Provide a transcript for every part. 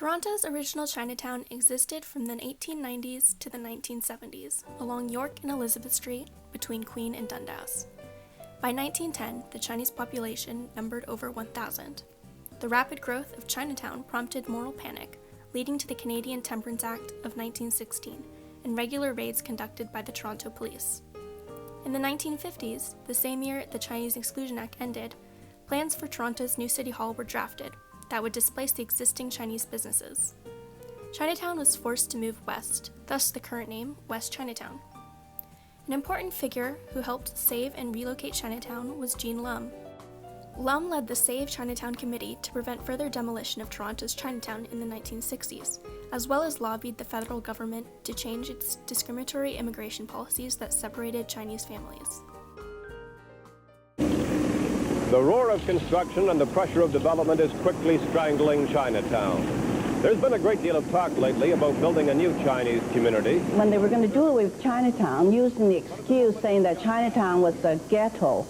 Toronto's original Chinatown existed from the 1890s to the 1970s along York and Elizabeth Street between Queen and Dundas. By 1910, the Chinese population numbered over 1,000. The rapid growth of Chinatown prompted moral panic, leading to the Canadian Temperance Act of 1916 and regular raids conducted by the Toronto Police. In the 1950s, the same year the Chinese Exclusion Act ended, plans for Toronto's new City Hall were drafted that would displace the existing Chinese businesses. Chinatown was forced to move west, thus the current name, West Chinatown. An important figure who helped save and relocate Chinatown was Gene Lum. Lum led the Save Chinatown Committee to prevent further demolition of Toronto's Chinatown in the 1960s, as well as lobbied the federal government to change its discriminatory immigration policies that separated Chinese families. The roar of construction and the pressure of development is quickly strangling Chinatown. There's been a great deal of talk lately about building a new Chinese community. When they were going to do away with Chinatown, using the excuse saying that Chinatown was a ghetto,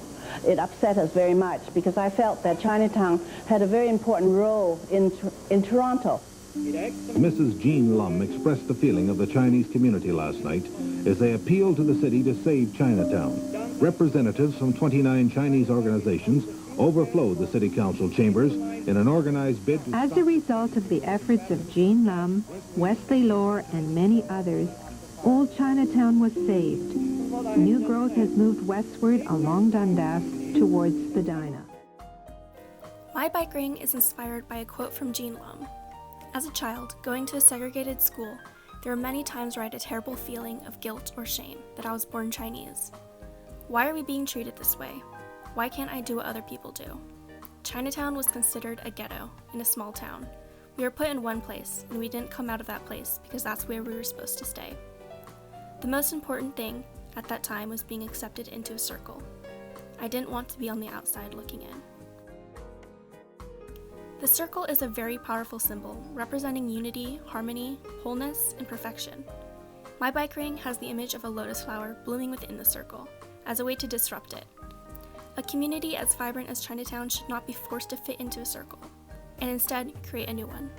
it upset us very much because I felt that Chinatown had a very important role in Toronto. Mrs. Jean Lum expressed the feeling of the Chinese community last night as they appealed to the city to save Chinatown. Representatives from 29 Chinese organizations overflowed the city council chambers in an organized bid to As a result of the efforts of Jean Lum, Wesley Lohr, and many others, old Chinatown was saved. New growth has moved westward along Dundas towards Spadina. My bike ring is inspired by a quote from Gene Lum. As a child, going to a segregated school, there were many times where I had a terrible feeling of guilt or shame that I was born Chinese. Why are we being treated this way? Why can't I do what other people do? Chinatown was considered a ghetto in a small town. We were put in one place, and we didn't come out of that place because that's where we were supposed to stay. The most important thing at that time was being accepted into a circle. I didn't want to be on the outside looking in. The circle is a very powerful symbol representing unity, harmony, wholeness, and perfection. My bike ring has the image of a lotus flower blooming within the circle, as a way to disrupt it. A community as vibrant as Chinatown should not be forced to fit into a circle, and instead create a new one.